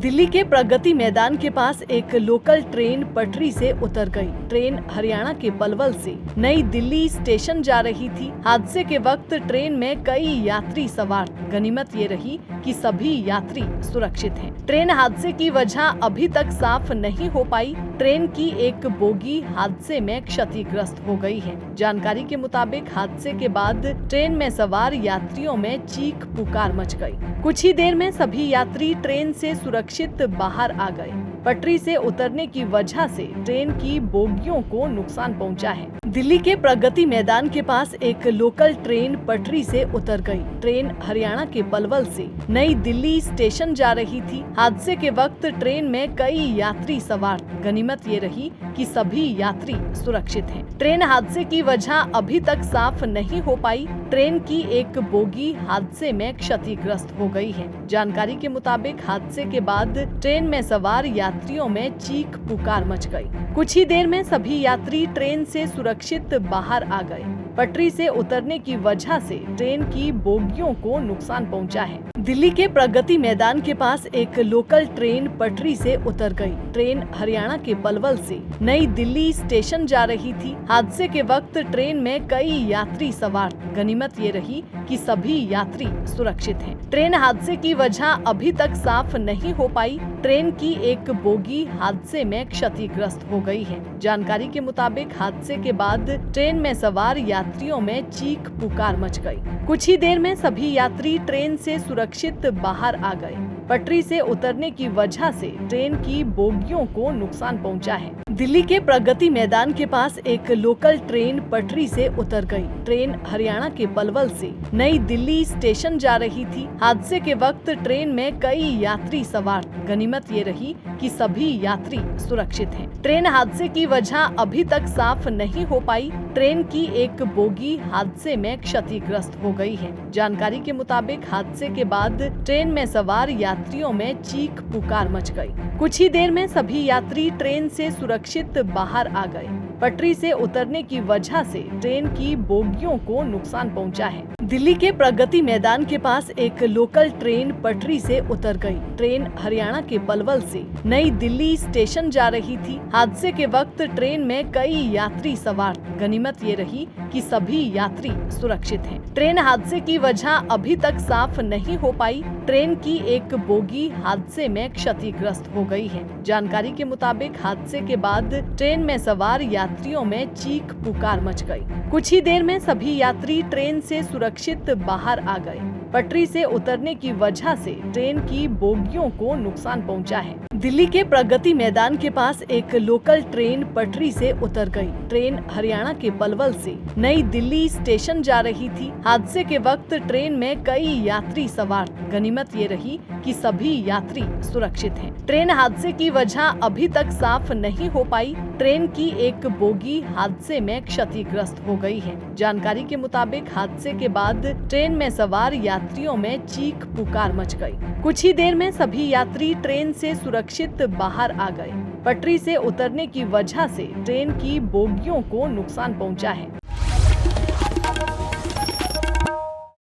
दिल्ली के प्रगति मैदान के पास एक लोकल ट्रेन पटरी से उतर गई। ट्रेन हरियाणा के पलवल से नई दिल्ली स्टेशन जा रही थी। हादसे के वक्त ट्रेन में कई यात्री सवार। गनीमत ये रही कि सभी यात्री सुरक्षित हैं। ट्रेन हादसे की वजह अभी तक साफ नहीं हो पाई। ट्रेन की एक बोगी हादसे में क्षतिग्रस्त हो गई है। जानकारी के मुताबिक हादसे के बाद ट्रेन में सवार यात्रियों में चीख पुकार मच गई। कुछ ही देर में सभी यात्री ट्रेन से सुरक्षित बाहर आ गए। पटरी से उतरने की वजह से ट्रेन की बोगियों को नुकसान पहुंचा है। दिल्ली के प्रगति मैदान के पास एक लोकल ट्रेन पटरी से उतर गई। ट्रेन हरियाणा के पलवल से नई दिल्ली स्टेशन जा रही थी। हादसे के वक्त ट्रेन में कई यात्री सवार। गनीमत ये रही कि सभी यात्री सुरक्षित हैं। ट्रेन हादसे की वजह अभी तक साफ नहीं हो पाई। ट्रेन की एक बोगी हादसे में क्षतिग्रस्त हो गई है। जानकारी के मुताबिक हादसे के बाद ट्रेन में सवार यात्रियों में चीख पुकार मच गई। कुछ ही देर में सभी यात्री ट्रेन से सुरक्षित बाहर आ गए। पटरी से उतरने की वजह से ट्रेन की बोगियों को नुकसान पहुंचा है। दिल्ली के प्रगति मैदान के पास एक लोकल ट्रेन पटरी से उतर गई। ट्रेन हरियाणा के पलवल से नई दिल्ली स्टेशन जा रही थी। हादसे के वक्त ट्रेन में कई यात्री सवार। गनीमत ये रही कि सभी यात्री सुरक्षित हैं। ट्रेन हादसे की वजह अभी तक साफ नहीं हो पाई। ट्रेन की एक बोगी हादसे में क्षतिग्रस्त हो गई है। जानकारी के मुताबिक हादसे के बाद ट्रेन में सवार यात्रियों में चीख पुकार मच गई। कुछ ही देर में सभी यात्री ट्रेन से सुरक्षित बाहर आ गए। पटरी से उतरने की वजह से ट्रेन की बोगियों को नुकसान पहुंचा है। दिल्ली के प्रगति मैदान के पास एक लोकल ट्रेन पटरी से उतर गई। ट्रेन हरियाणा के पलवल से नई दिल्ली स्टेशन जा रही थी। हादसे के वक्त ट्रेन में कई यात्री सवार। गनीमत ये रही कि सभी यात्री सुरक्षित हैं। ट्रेन हादसे की वजह अभी तक साफ नहीं हो पाई। ट्रेन की एक बोगी हादसे में क्षतिग्रस्त हो गई है। जानकारी के मुताबिक हादसे के बाद ट्रेन में सवार यात्रियों में चीख पुकार मच गई। कुछ ही देर में सभी यात्री ट्रेन से सुरक्षित बाहर आ गए। पटरी से उतरने की वजह से ट्रेन की बोगियों को नुकसान पहुंचा है। दिल्ली के प्रगति मैदान के पास एक लोकल ट्रेन पटरी से उतर गई। ट्रेन हरियाणा के पलवल से नई दिल्ली स्टेशन जा रही थी। हादसे के वक्त ट्रेन में कई यात्री सवार। गनीमत ये रही कि सभी यात्री सुरक्षित हैं। ट्रेन हादसे की वजह अभी तक साफ नहीं हो पाई। ट्रेन की एक बोगी हादसे में क्षतिग्रस्त हो गई है। जानकारी के मुताबिक हादसे के बाद ट्रेन में सवार यात्रियों में चीख पुकार मच गई। कुछ ही देर में सभी यात्री ट्रेन से सुरक्षित बाहर आ गए। पटरी से उतरने की वजह से ट्रेन की बोगियों को नुकसान पहुंचा है। दिल्ली के प्रगति मैदान के पास एक लोकल ट्रेन पटरी से उतर गई। ट्रेन हरियाणा के पलवल से नई दिल्ली स्टेशन जा रही थी। हादसे के वक्त ट्रेन में कई यात्री सवार। गनीमत ये रही कि सभी यात्री सुरक्षित हैं। ट्रेन हादसे की वजह अभी तक साफ नहीं हो पाई। ट्रेन की एक बोगी हादसे में क्षतिग्रस्त हो गई है। जानकारी के मुताबिक हादसे के बाद ट्रेन में सवार यात्रियों में चीख पुकार मच गई। कुछ ही देर में सभी यात्री ट्रेन से सुरक्षित बाहर आ गए। पटरी से उतरने की वजह से ट्रेन की बोगियों को नुकसान पहुंचा है।